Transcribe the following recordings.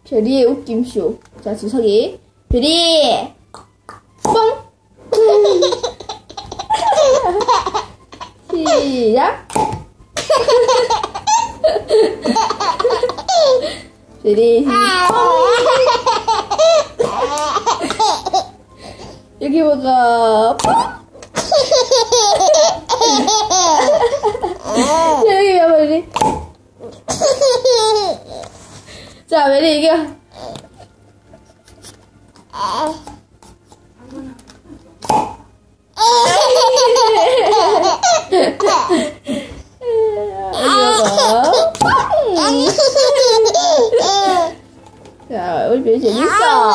별이의 웃김쇼. 자, 주석이. 별이! 뽕! 시작! 별이, 뽕! 여기 뭐가, 뽕! 여기 봐, 별이. 자, 별이, 이겨. 자, 우리 별이 재밌어.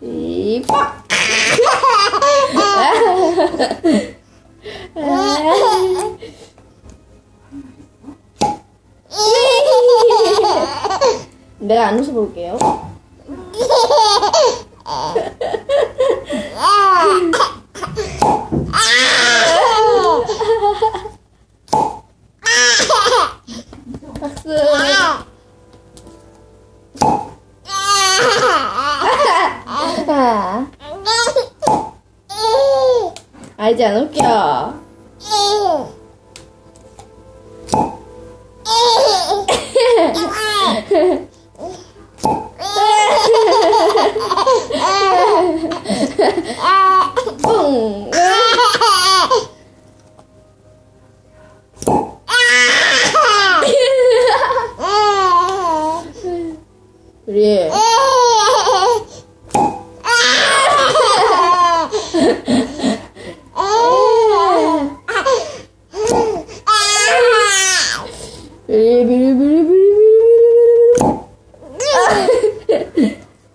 이 팍! 내가 안 웃어볼게요. 박수. 알지 안 웃겨. 뿡. 그래.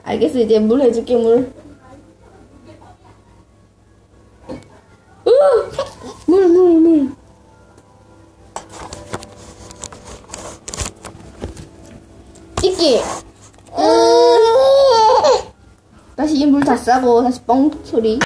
알겠어, 이제 물 해줄게, 물. 물. 찍기. 다시 이 물 다 싸고, 다시 뻥 소리.